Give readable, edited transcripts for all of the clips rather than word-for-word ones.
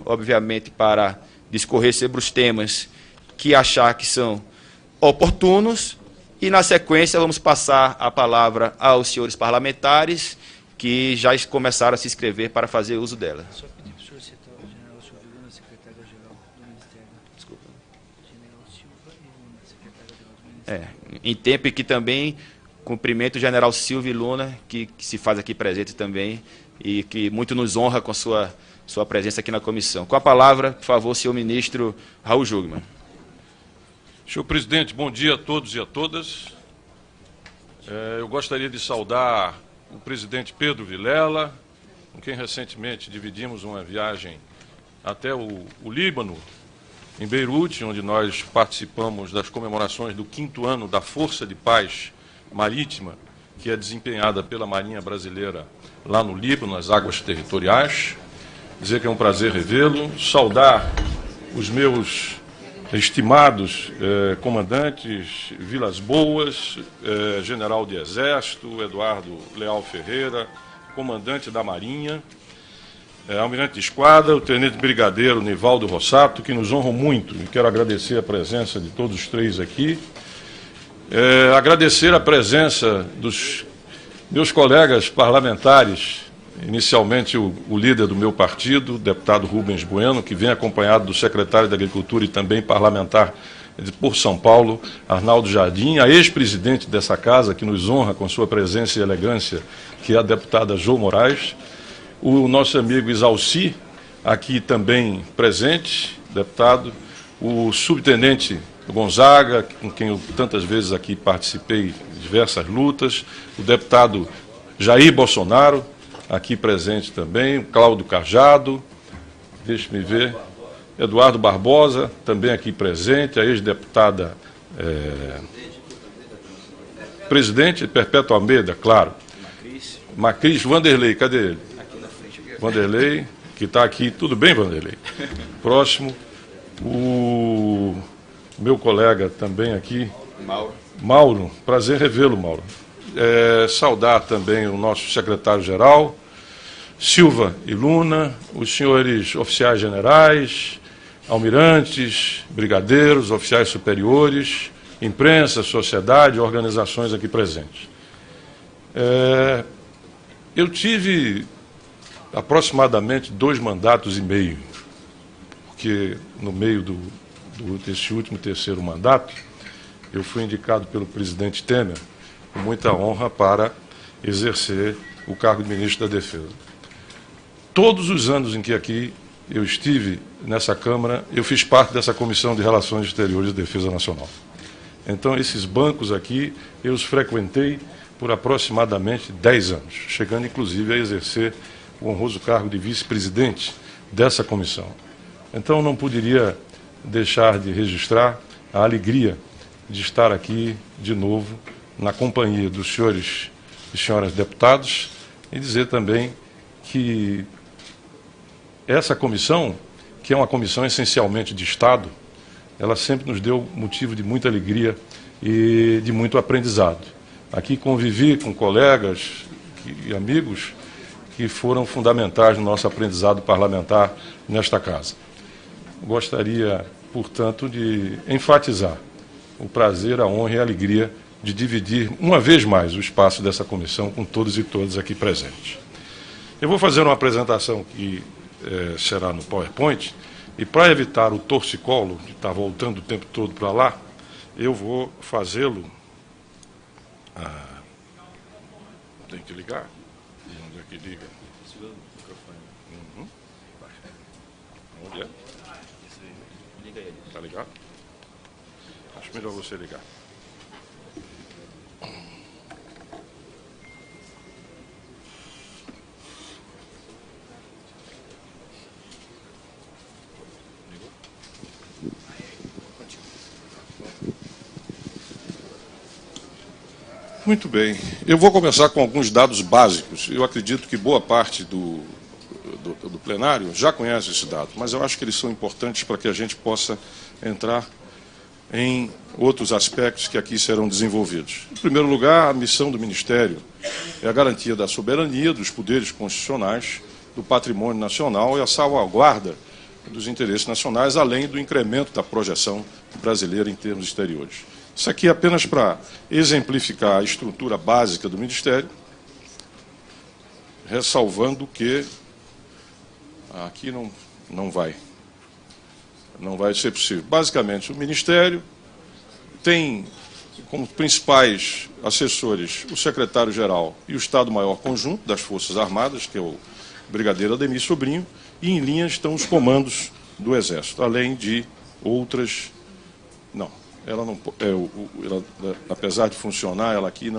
obviamente, para discorrer sobre os temas que achar que são oportunos, e, na sequência, vamos passar a palavra aos senhores parlamentares que já começaram a se inscrever para fazer uso dela. Só pedir para o senhor citar o general Silva e Luna, secretário-geral do Ministério. Desculpa. General Silva e Luna, secretário-geral do Ministério. Em tempo em que também cumprimento o general Silva e Luna, que se faz aqui presente também, e que muito nos honra com a sua presença aqui na comissão. Com a palavra, por favor, senhor ministro Raul Jungmann. Senhor presidente, bom dia a todos e a todas. Eu gostaria de saudar o presidente Pedro Vilela, com quem recentemente dividimos uma viagem até o Líbano, em Beirute, onde nós participamos das comemorações do 5º ano da Força de Paz Marítima, que é desempenhada pela Marinha Brasileira lá no Líbano, nas águas territoriais. Dizer que é um prazer revê-lo, saudar os meus estimados comandantes Vilas Boas, general de Exército, Eduardo Leal Ferreira, comandante da Marinha, almirante de esquadra, o tenente brigadeiro Nivaldo Rossato, que nos honram muito, e quero agradecer a presença de todos os três aqui. Agradecer a presença dos meus colegas parlamentares, inicialmente o líder do meu partido, o deputado Rubens Bueno, que vem acompanhado do secretário da Agricultura e também parlamentar por São Paulo, Arnaldo Jardim, a ex-presidente dessa casa, que nos honra com sua presença e elegância, que é a deputada Jo Moraes, o nosso amigo Isalci, aqui também presente, deputado, o subtenente Gonzaga, com quem eu tantas vezes aqui participei de diversas lutas, o deputado Jair Bolsonaro, aqui presente também, o Cláudio Cajado, deixe-me ver, Eduardo Barbosa, também aqui presente, a ex-deputada presidente Perpétua Almeida, claro. Macris, Vanderlei, cadê ele? Vanderlei, que está aqui. Tudo bem, Vanderlei? Próximo. O meu colega também aqui, Mauro, prazer revê-lo, Mauro. Saudar também o nosso secretário-geral, Silva e Luna, os senhores oficiais generais, almirantes, brigadeiros, oficiais superiores, imprensa, sociedade, organizações aqui presentes. Eu tive aproximadamente 2 mandatos e meio, porque no meio desse último 3º mandato, eu fui indicado pelo presidente Temer, com muita honra, para exercer o cargo de ministro da Defesa. Todos os anos em que aqui eu estive nessa Câmara, eu fiz parte dessa Comissão de Relações Exteriores e Defesa Nacional. Então, esses bancos aqui, eu os frequentei por aproximadamente 10 anos, chegando inclusive a exercer o honroso cargo de vice-presidente dessa comissão. Então, não poderia deixar de registrar a alegria de estar aqui de novo na companhia dos senhores e senhoras deputados e dizer também que essa comissão, que é uma comissão essencialmente de Estado, ela sempre nos deu motivo de muita alegria e de muito aprendizado. Aqui convivi com colegas e amigos que foram fundamentais no nosso aprendizado parlamentar nesta casa. Gostaria, portanto, de enfatizar o prazer, a honra e a alegria de dividir, uma vez mais, o espaço dessa comissão com todos e todas aqui presentes. Eu vou fazer uma apresentação que será no PowerPoint, e para evitar o torcicolo, de estar voltando o tempo todo para lá, eu vou fazê-lo... tem que ligar? Onde é que liga? Onde é? Está ligado? Acho melhor você ligar. Muito bem. Eu vou começar com alguns dados básicos. Eu acredito que boa parte do plenário já conhece esse dado, mas eu acho que eles são importantes para que a gente possa entrar em outros aspectos que aqui serão desenvolvidos. Em primeiro lugar, a missão do Ministério é a garantia da soberania dos poderes constitucionais, do patrimônio nacional e a salvaguarda dos interesses nacionais, além do incremento da projeção brasileira em termos exteriores. Isso aqui é apenas para exemplificar a estrutura básica do Ministério, ressalvando que aqui não vai ser possível. Basicamente, o Ministério tem como principais assessores o secretário-geral e o Estado-Maior Conjunto das Forças Armadas, que é o brigadeiro Ademir Sobrinho, e em linha estão os comandos do Exército, além de outras... Não, ela não... apesar de funcionar, ela aqui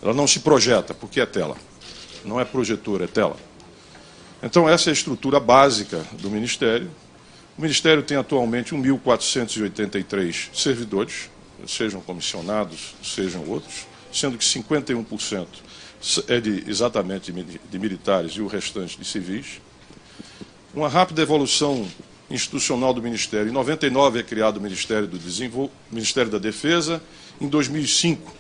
ela não se projeta, porque é tela. Não é projetor, é tela. Então, essa é a estrutura básica do Ministério. O Ministério tem atualmente 1.483 servidores, sejam comissionados, sejam outros, sendo que 51% é exatamente de militares e o restante de civis. Uma rápida evolução institucional do Ministério. Em 99 é criado o Ministério da Defesa. Em 2005,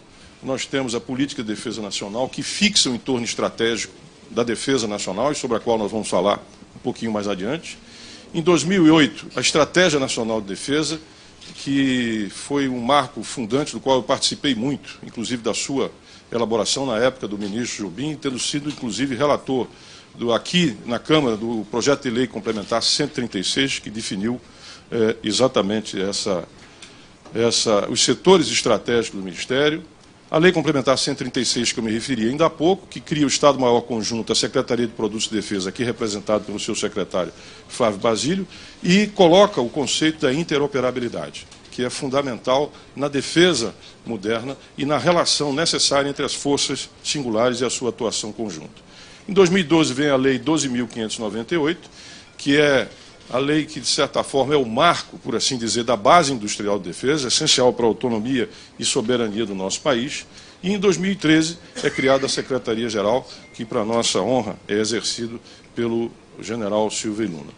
nós temos a Política de Defesa Nacional, que fixa o entorno estratégico da defesa nacional, e sobre a qual nós vamos falar um pouquinho mais adiante. Em 2008, a Estratégia Nacional de Defesa, que foi um marco fundante do qual eu participei muito, inclusive da sua elaboração na época do ministro Jobim, tendo sido, inclusive, relator aqui na Câmara do projeto de lei complementar 136, que definiu exatamente os setores estratégicos do Ministério. A Lei Complementar 136, que eu me referi ainda há pouco, que cria o Estado-Maior Conjunto, a Secretaria de Produtos de Defesa, aqui representado pelo seu secretário Flávio Basílio, e coloca o conceito da interoperabilidade, que é fundamental na defesa moderna e na relação necessária entre as forças singulares e a sua atuação conjunta. Em 2012 vem a Lei 12.598, que é a lei que, de certa forma, é o marco, por assim dizer, da base industrial de defesa, essencial para a autonomia e soberania do nosso país. E, em 2013, é criada a Secretaria-Geral, que, para nossa honra, é exercido pelo general Silvio Luna.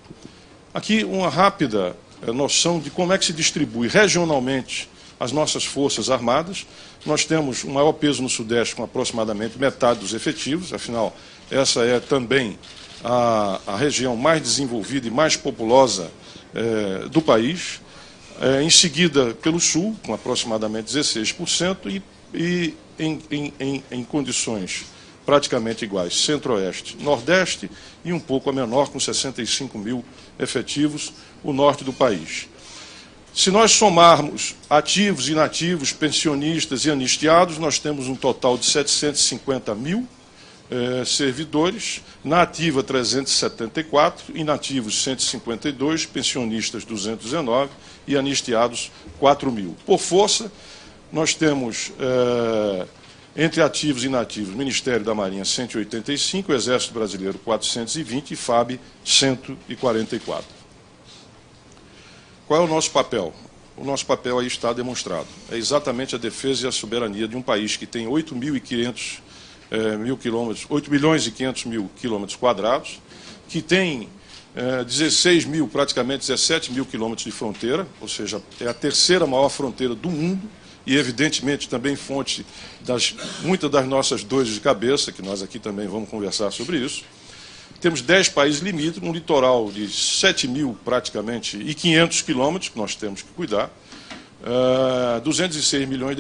Aqui, uma rápida noção de como é que se distribui regionalmente as nossas Forças Armadas. Nós temos um maior peso no Sudeste, com aproximadamente metade dos efetivos, afinal, essa é também a região mais desenvolvida e mais populosa do país. Em seguida, pelo Sul, com aproximadamente 16%, e em condições praticamente iguais, Centro-Oeste, Nordeste, e um pouco a menor, com 65 mil efetivos, o Norte do país. Se nós somarmos ativos, inativos, pensionistas e anistiados, nós temos um total de 750 mil servidores, na ativa 374, inativos 152, pensionistas 219 e anistiados 4 mil. Por força, nós temos, entre ativos e inativos, Ministério da Marinha 185, Exército Brasileiro 420 e FAB 144. Qual é o nosso papel? O nosso papel aí está demonstrado. É exatamente a defesa e a soberania de um país que tem 8 milhões e 500 mil quilômetros quadrados, que tem 17 mil quilômetros de fronteira, ou seja, é a terceira maior fronteira do mundo, e evidentemente também fonte muitas das nossas dores de cabeça, que nós aqui também vamos conversar sobre isso. Temos 10 países limítrofes, um litoral de 7 mil praticamente e 500 quilômetros, que nós temos que cuidar, 206 milhões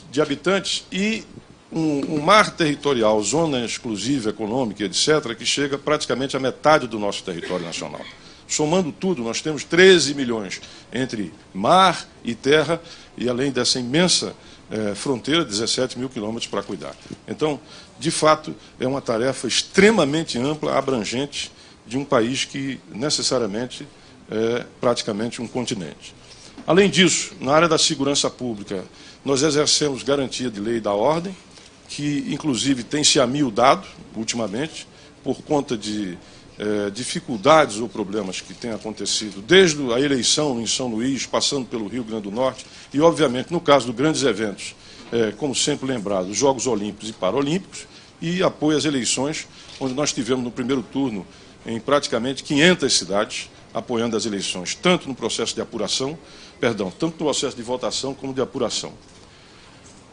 de habitantes e um mar territorial, zona exclusiva econômica, etc., que chega praticamente à metade do nosso território nacional. Somando tudo, nós temos 13 milhões entre mar e terra, e além dessa imensa fronteira, 17 mil quilômetros para cuidar. Então, de fato, é uma tarefa extremamente ampla, abrangente, de um país que necessariamente é praticamente um continente. Além disso, na área da segurança pública, nós exercemos garantia de lei e da ordem, que inclusive tem se amiudado ultimamente, por conta de dificuldades ou problemas que têm acontecido desde a eleição em São Luís, passando pelo Rio Grande do Norte, e obviamente no caso dos grandes eventos, como sempre lembrado, os Jogos Olímpicos e Paralímpicos, e apoio às eleições, onde nós tivemos no primeiro turno em praticamente 500 cidades, apoiando as eleições, tanto no processo de apuração, tanto no processo de votação como de apuração.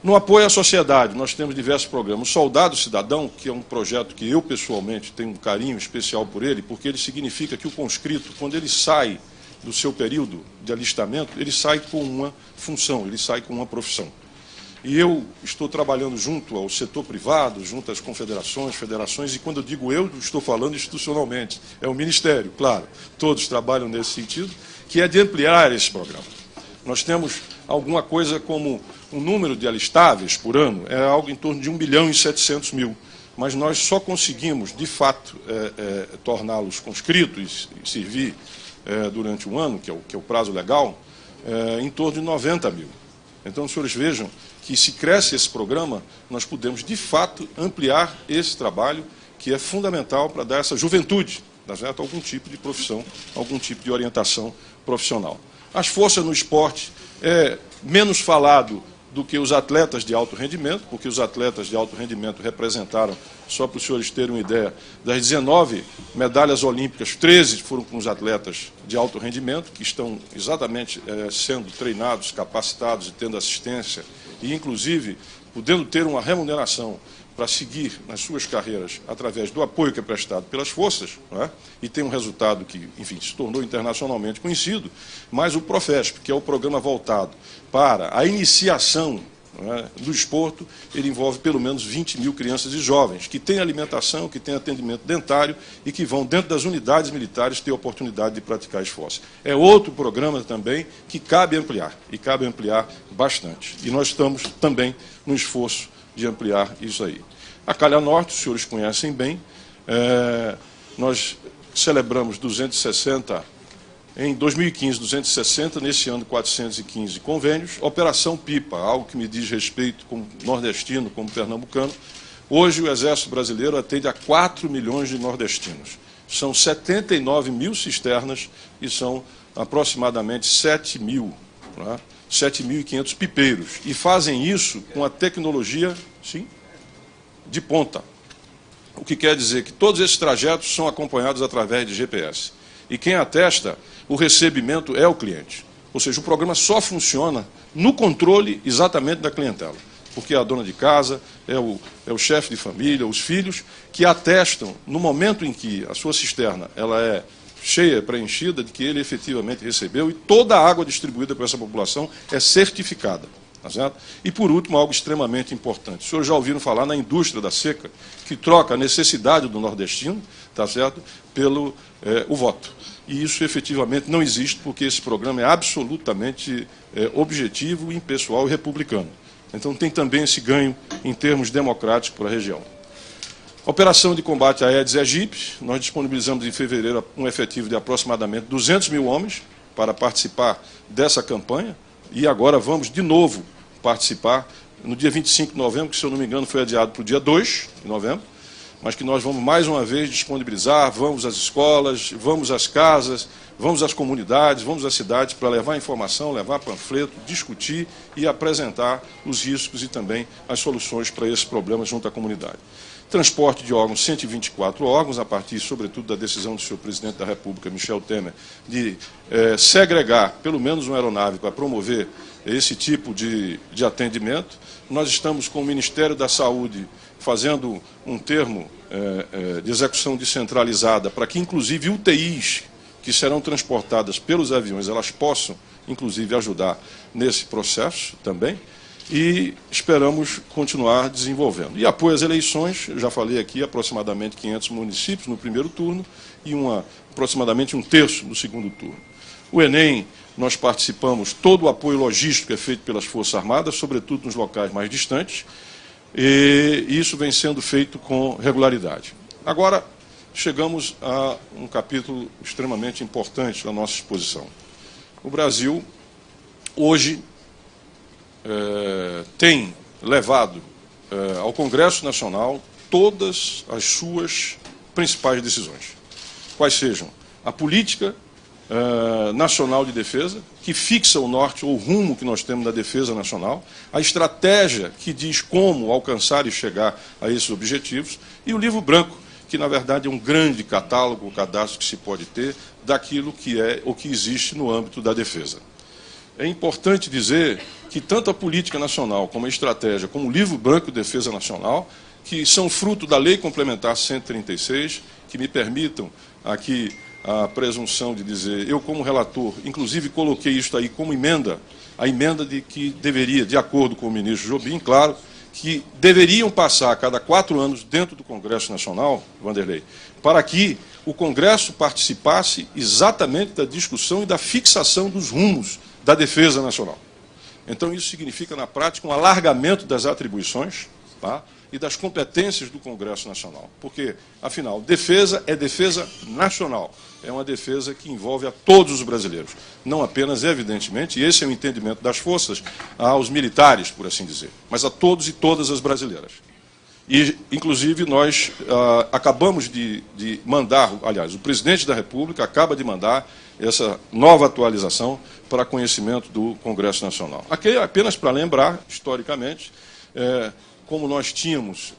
No apoio à sociedade, nós temos diversos programas. O Soldado Cidadão, que é um projeto que eu, pessoalmente, tenho um carinho especial por ele, porque ele significa que o conscrito, quando ele sai do seu período de alistamento, ele sai com uma função, ele sai com uma profissão. E eu estou trabalhando junto ao setor privado, junto às confederações, federações, e quando eu digo eu, estou falando institucionalmente, é o Ministério, claro, todos trabalham nesse sentido, que é de ampliar esse programa. Nós temos alguma coisa como o número de alistáveis por ano, é algo em torno de 1.700.000, mas nós só conseguimos, de fato, torná-los conscritos e servir durante um ano, que é o prazo legal, em torno de 90.000. Então, os senhores vejam que, se cresce esse programa, nós podemos, de fato, ampliar esse trabalho, que é fundamental para dar essa juventude, certo? Algum tipo de profissão, algum tipo de orientação profissional. As forças no esporte é menos falado do que os atletas de alto rendimento, porque os atletas de alto rendimento representaram, só para os senhores terem uma ideia, das 19 medalhas olímpicas, 13 foram com os atletas de alto rendimento, que estão exatamente sendo treinados, capacitados e tendo assistência, e inclusive podendo ter uma remuneração para seguir nas suas carreiras através do apoio que é prestado pelas forças, não é? E tem um resultado que, enfim, se tornou internacionalmente conhecido, mas o Profesp, que é o programa voltado para a iniciação, não é, do esporto, ele envolve pelo menos 20.000 crianças e jovens que têm alimentação, que têm atendimento dentário e que vão, dentro das unidades militares, ter a oportunidade de praticar esforço. É outro programa também que cabe ampliar, e cabe ampliar bastante. E nós estamos também no esforço de ampliar isso aí. A Calha Norte, os senhores conhecem bem, nós celebramos 260, em 2015, 260, nesse ano 415 convênios. Operação Pipa, algo que me diz respeito como nordestino, como pernambucano. Hoje o Exército Brasileiro atende a 4 milhões de nordestinos. São 79.000 cisternas e são aproximadamente 7.000, né? 7.500 pipeiros, e fazem isso com a tecnologia, sim, de ponta. O que quer dizer que todos esses trajetos são acompanhados através de GPS. E quem atesta o recebimento é o cliente. Ou seja, o programa só funciona no controle exatamente da clientela, porque é a dona de casa, é o chefe de família, os filhos, que atestam, no momento em que a sua cisterna ela é cheia, preenchida, de que ele efetivamente recebeu, e toda a água distribuída para essa população é certificada. Tá certo? E, por último, algo extremamente importante. Os senhores já ouviram falar na indústria da seca, que troca a necessidade do nordestino, tá certo, pelo o voto. E isso, efetivamente, não existe, porque esse programa é absolutamente objetivo, impessoal e republicano. Então, tem também esse ganho em termos democráticos para a região. Operação de combate à Aedes aegypti, nós disponibilizamos em fevereiro um efetivo de aproximadamente 200.000 homens para participar dessa campanha, e agora vamos de novo participar no dia 25 de novembro, que, se eu não me engano, foi adiado para o dia 2 de novembro, mas que nós vamos mais uma vez disponibilizar, vamos às escolas, vamos às casas, vamos às comunidades, vamos às cidades para levar informação, levar panfleto, discutir e apresentar os riscos e também as soluções para esses problemas junto à comunidade. Transporte de órgãos, 124 órgãos, a partir, sobretudo, da decisão do senhor presidente da República, Michel Temer, de segregar pelo menos uma aeronave para promover esse tipo de atendimento. Nós estamos com o Ministério da Saúde fazendo um termo de execução descentralizada para que, inclusive, UTIs que serão transportadas pelos aviões, elas possam, inclusive, ajudar nesse processo também. E esperamos continuar desenvolvendo. E apoio às eleições, eu já falei aqui, aproximadamente 500 municípios no primeiro turno e aproximadamente um terço no segundo turno. O Enem, nós participamos, todo o apoio logístico é feito pelas Forças Armadas, sobretudo nos locais mais distantes, e isso vem sendo feito com regularidade. Agora, chegamos a um capítulo extremamente importante da nossa exposição. O Brasil, hoje, tem levado ao Congresso Nacional todas as suas principais decisões, quais sejam a política nacional de defesa, que fixa o norte ou o rumo que nós temos da defesa nacional, a estratégia que diz como alcançar e chegar a esses objetivos, e o livro branco, que na verdade é um grande catálogo, cadastro que se pode ter daquilo que é ou que existe no âmbito da defesa. é importante dizer que tanto a política nacional como a estratégia, como o livro branco de defesa nacional, que são fruto da Lei Complementar 136, que me permitam aqui a presunção de dizer, eu como relator, inclusive coloquei isso aí como emenda, a emenda de que deveria, de acordo com o ministro Jobim, claro, que deveriam passar a cada 4 anos dentro do Congresso Nacional, Wanderlei, para que o Congresso participasse exatamente da discussão e da fixação dos rumos da defesa nacional. Então, isso significa, na prática, um alargamento das atribuições, tá, e das competências do Congresso Nacional. Porque, afinal, defesa é defesa nacional. É uma defesa que envolve a todos os brasileiros. Não apenas, evidentemente, e esse é o entendimento das forças, aos militares, por assim dizer, mas a todos e todas as brasileiras. E, inclusive, nós acabamos de mandar, aliás, o presidente da República acaba de mandar essa nova atualização para conhecimento do Congresso Nacional. Aqui, apenas para lembrar, historicamente, como nós tínhamos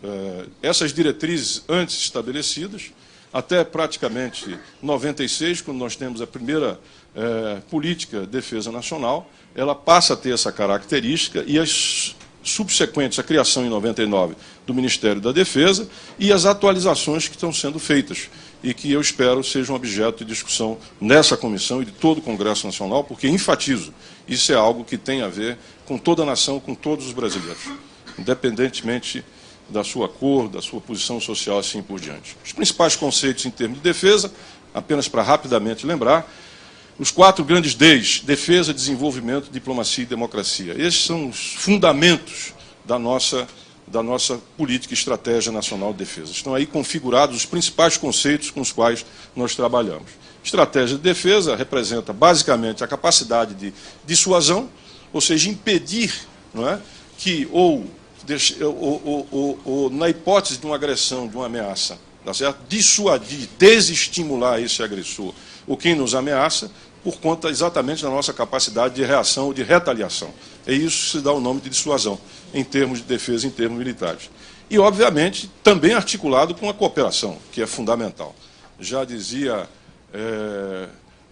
essas diretrizes antes estabelecidas, até praticamente 96, quando nós temos a primeira política de defesa nacional, ela passa a ter essa característica e as subsequentes, a criação em 99 do Ministério da Defesa e as atualizações que estão sendo feitas e que eu espero sejam objeto de discussão nessa comissão e de todo o Congresso Nacional, porque, enfatizo, isso é algo que tem a ver com toda a nação, com todos os brasileiros, independentemente da sua cor, da sua posição social, assim por diante. Os principais conceitos em termos de defesa, apenas para rapidamente lembrar, os 4 grandes Ds, defesa, desenvolvimento, diplomacia e democracia. Esses são os fundamentos da nossa política e estratégia nacional de defesa. Estão aí configurados os principais conceitos com os quais nós trabalhamos. Estratégia de defesa representa basicamente a capacidade de dissuasão, ou seja, impedir, não é, que, ou na hipótese de uma agressão, de uma ameaça, tá certo? Dissuadir, desestimular esse agressor, ou quem nos ameaça, por conta exatamente da nossa capacidade de reação ou de retaliação. É isso que se dá o nome de dissuasão, em termos de defesa, em termos militares. E, obviamente, também articulado com a cooperação, que é fundamental. Já dizia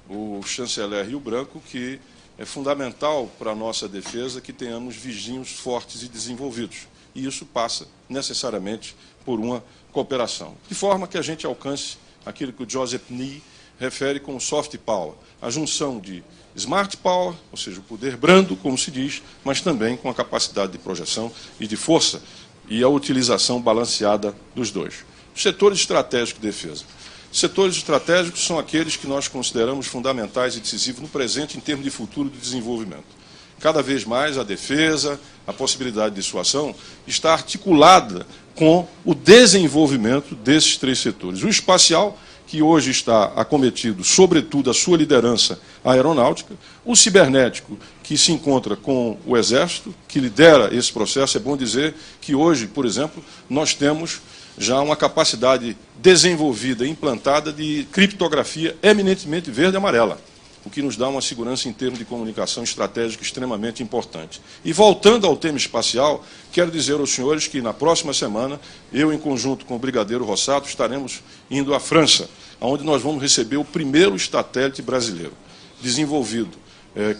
o chanceler Rio Branco que é fundamental para a nossa defesa que tenhamos vizinhos fortes e desenvolvidos. E isso passa, necessariamente, por uma cooperação. De forma que a gente alcance aquilo que o Joseph Nye refere como soft power, a junção de smart power, ou seja, o poder brando, como se diz, mas também com a capacidade de projeção e de força e a utilização balanceada dos dois. Os setores estratégicos de defesa. Os setores estratégicos são aqueles que nós consideramos fundamentais e decisivos no presente em termos de futuro de desenvolvimento. Cada vez mais a defesa, a possibilidade de dissuasão, está articulada com o desenvolvimento desses 3 setores. O espacial, que hoje está acometido, sobretudo, a sua liderança aeronáutica, o cibernético, que se encontra com o Exército, que lidera esse processo. É bom dizer que hoje, por exemplo, nós temos já uma capacidade desenvolvida, implantada de criptografia eminentemente verde e amarela, o que nos dá uma segurança em termos de comunicação estratégica extremamente importante. E voltando ao tema espacial, quero dizer aos senhores que na próxima semana, eu, em conjunto com o brigadeiro Rossato, estaremos indo à França, onde nós vamos receber o primeiro satélite brasileiro, desenvolvido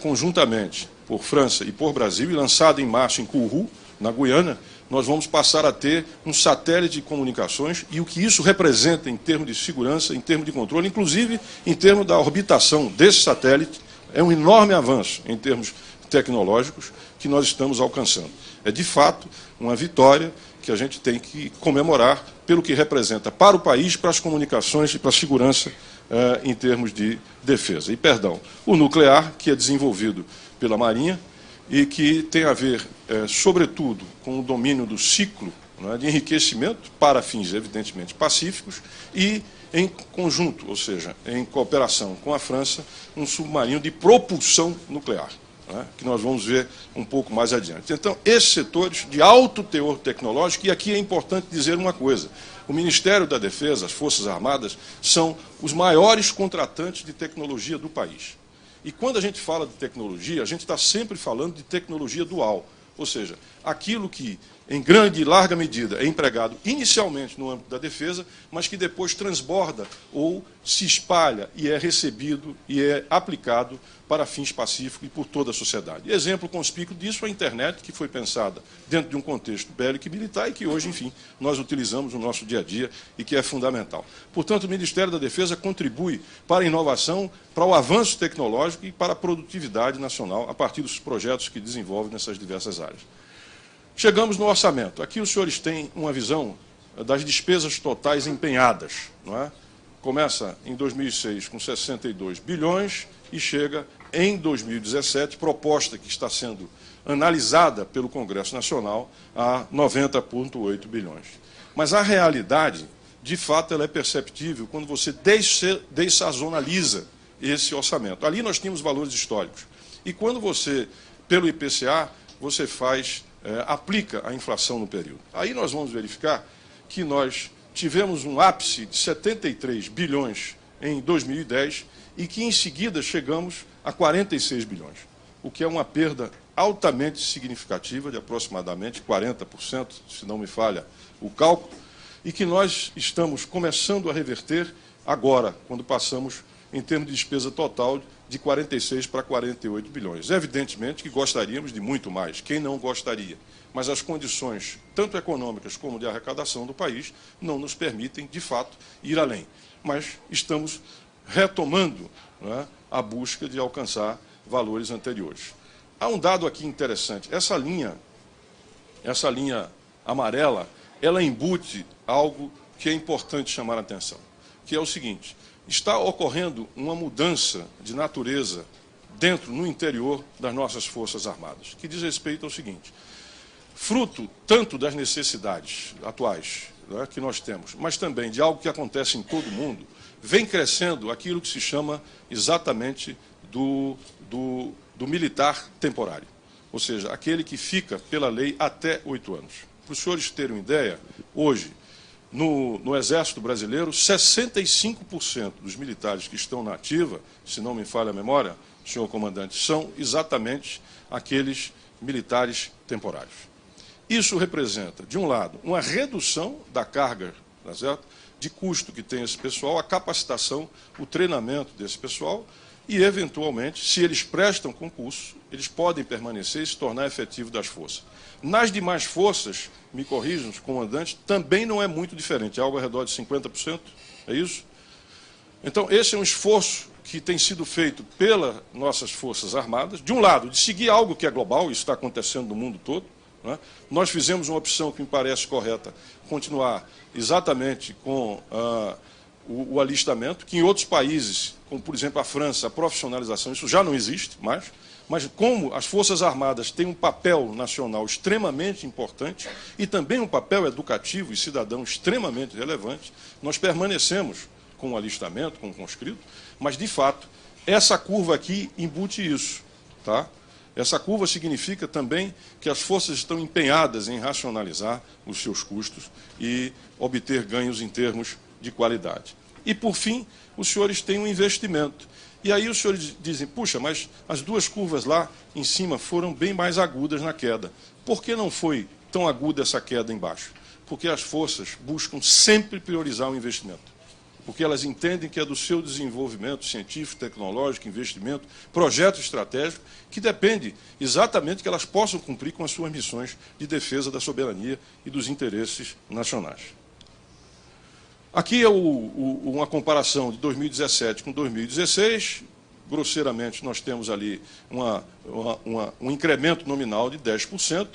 conjuntamente por França e por Brasil, e lançado em março em Kourou, na Guiana. Nós vamos passar a ter um satélite de comunicações e o que isso representa em termos de segurança, em termos de controle, inclusive em termos da orbitação desse satélite, é um enorme avanço em termos tecnológicos que nós estamos alcançando. É, de fato, uma vitória que a gente tem que comemorar pelo que representa para o país, para as comunicações e para a segurança em termos de defesa. E, perdão, o nuclear, que é desenvolvido pela Marinha, e que tem a ver, sobretudo, com o domínio do ciclo, né, de enriquecimento para fins, evidentemente, pacíficos, e em conjunto, ou seja, em cooperação com a França, um submarino de propulsão nuclear, né, que nós vamos ver um pouco mais adiante. Então, esses setores de alto teor tecnológico, e aqui é importante dizer uma coisa, o Ministério da Defesa, as Forças Armadas, são os maiores contratantes de tecnologia do país. E quando a gente fala de tecnologia, a gente está sempre falando de tecnologia dual, ou seja, aquilo que em grande e larga medida, é empregado inicialmente no âmbito da defesa, mas que depois transborda ou se espalha e é recebido e é aplicado para fins pacíficos e por toda a sociedade. Exemplo conspícuo disso é a internet, que foi pensada dentro de um contexto bélico e militar e que hoje, enfim, nós utilizamos no nosso dia a dia e que é fundamental. Portanto, o Ministério da Defesa contribui para a inovação, para o avanço tecnológico e para a produtividade nacional a partir dos projetos que desenvolve nessas diversas áreas. Chegamos no orçamento. Aqui os senhores têm uma visão das despesas totais empenhadas, não é? Começa em 2006 com 62 bilhões e chega em 2017, proposta que está sendo analisada pelo Congresso Nacional, a 90,8 bilhões. Mas a realidade, de fato, ela é perceptível quando você dessazonaliza esse orçamento. Ali nós tínhamos valores históricos. E quando você, pelo IPCA, você aplica a inflação no período. Aí nós vamos verificar que nós tivemos um ápice de 73 bilhões em 2010 e que, em seguida, chegamos a 46 bilhões, o que é uma perda altamente significativa, de aproximadamente 40%, se não me falha o cálculo, e que nós estamos começando a reverter agora, quando passamos, em termos de despesa total, de 46 para 48 bilhões. Evidentemente que gostaríamos de muito mais, quem não gostaria? Mas as condições, tanto econômicas como de arrecadação do país, não nos permitem, de fato, ir além. Mas estamos retomando, não é, a busca de alcançar valores anteriores. Há um dado aqui interessante. Essa linha amarela, ela embute algo que é importante chamar a atenção, que é o seguinte: está ocorrendo uma mudança de natureza no interior das nossas Forças Armadas, que diz respeito ao seguinte: fruto tanto das necessidades atuais, né, que nós temos, mas também de algo que acontece em todo o mundo, vem crescendo aquilo que se chama exatamente do militar temporário, ou seja, aquele que fica pela lei até 8 anos. Para os senhores terem uma ideia, hoje, no Exército Brasileiro, 65% dos militares que estão na ativa, se não me falha a memória, senhor comandante, são exatamente aqueles militares temporários. Isso representa, de um lado, uma redução da carga, tá certo, de custo que tem esse pessoal, a capacitação, o treinamento desse pessoal e, eventualmente, se eles prestam concurso, eles podem permanecer e se tornar efetivo das forças. Nas demais forças, me corrijam os comandantes, também não é muito diferente, é algo ao redor de 50%, é isso? Então, esse é um esforço que tem sido feito pelas nossas Forças Armadas, de um lado, de seguir algo que é global, isso está acontecendo no mundo todo, né? Nós fizemos uma opção que me parece correta, continuar exatamente com o alistamento, que em outros países, como por exemplo a França, a profissionalização, isso já não existe mais, mas como as Forças Armadas têm um papel nacional extremamente importante e também um papel educativo e cidadão extremamente relevante, nós permanecemos com o alistamento, com o conscrito, mas, de fato, essa curva aqui embute isso, tá? Essa curva significa também que as forças estão empenhadas em racionalizar os seus custos e obter ganhos em termos de qualidade. E, por fim, os senhores têm um investimento. E aí os senhores dizem, puxa, mas as duas curvas lá em cima foram bem mais agudas na queda. Por que não foi tão aguda essa queda embaixo? Porque as forças buscam sempre priorizar o investimento. Porque elas entendem que é do seu desenvolvimento científico, tecnológico, investimento, projeto estratégico, que depende exatamente que elas possam cumprir com as suas missões de defesa da soberania e dos interesses nacionais. Aqui é uma comparação de 2017 com 2016. Grosseiramente, nós temos ali um incremento nominal de 10%.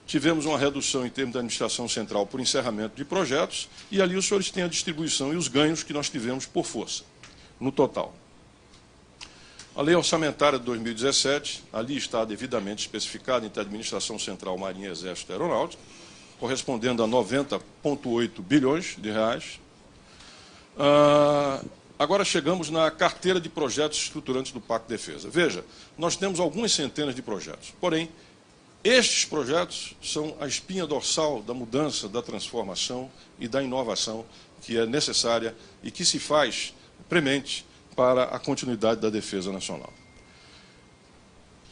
Tivemos uma redução em termos da administração central por encerramento de projetos, e ali os senhores têm a distribuição e os ganhos que nós tivemos por força, no total. A lei orçamentária de 2017, ali está devidamente especificada entre a administração central, Marinha, Exército e Aeronáutica, correspondendo a 90,8 bilhões de reais. Agora chegamos na carteira de projetos estruturantes do Pacto de Defesa. Veja, nós temos algumas centenas de projetos, porém, estes projetos são a espinha dorsal da mudança, da transformação e da inovação que é necessária e que se faz premente para a continuidade da defesa nacional.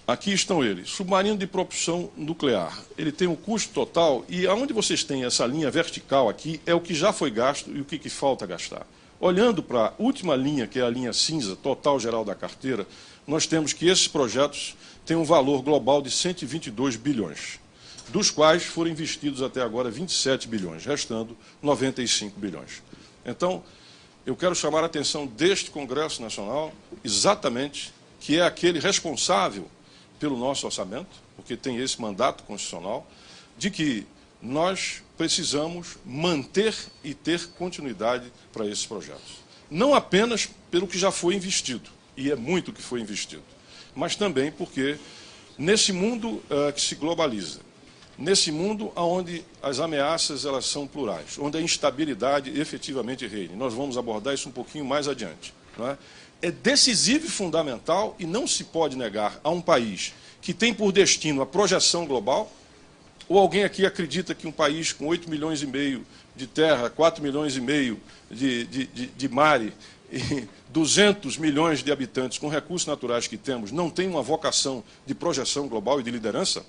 Aqui estão eles. Submarino de propulsão nuclear. Ele tem um custo total, e aonde vocês têm essa linha vertical aqui, é o que já foi gasto e o que falta gastar. Olhando para a última linha, que é a linha cinza, total geral da carteira, nós temos que esses projetos têm um valor global de 122 bilhões, dos quais foram investidos até agora 27 bilhões, restando 95 bilhões. Então, eu quero chamar a atenção deste Congresso Nacional, exatamente, que é aquele responsável pelo nosso orçamento, porque tem esse mandato constitucional, de que nós precisamos manter e ter continuidade para esses projetos. Não apenas pelo que já foi investido, e é muito que foi investido, mas também porque nesse mundo que se globaliza, nesse mundo onde as ameaças elas são plurais, onde a instabilidade efetivamente reina, nós vamos abordar isso um pouquinho mais adiante, não é? É decisivo e fundamental, e não se pode negar a um país que tem por destino a projeção global, ou alguém aqui acredita que um país com 8 milhões e meio de terra, 4 milhões e meio de mar e 200 milhões de habitantes com recursos naturais que temos, não tem uma vocação de projeção global e de liderança?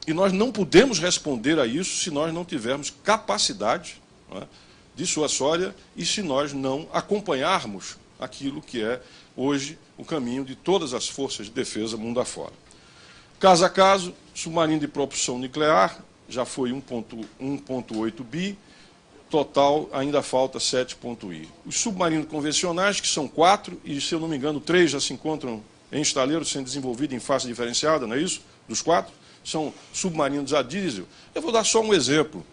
E nós não podemos responder a isso se nós não tivermos capacidade, não é, dissuasória e se nós não acompanharmos aquilo que é hoje o caminho de todas as forças de defesa mundo afora. Caso a caso, submarino de propulsão nuclear, já foi 1,8 bi, total ainda falta 7,1. Os submarinos convencionais, que são 4, e se eu não me engano 3 já se encontram em estaleiro sendo desenvolvido em fase diferenciada, não é isso? Dos 4, são submarinos a diesel. Eu vou dar só um exemplo,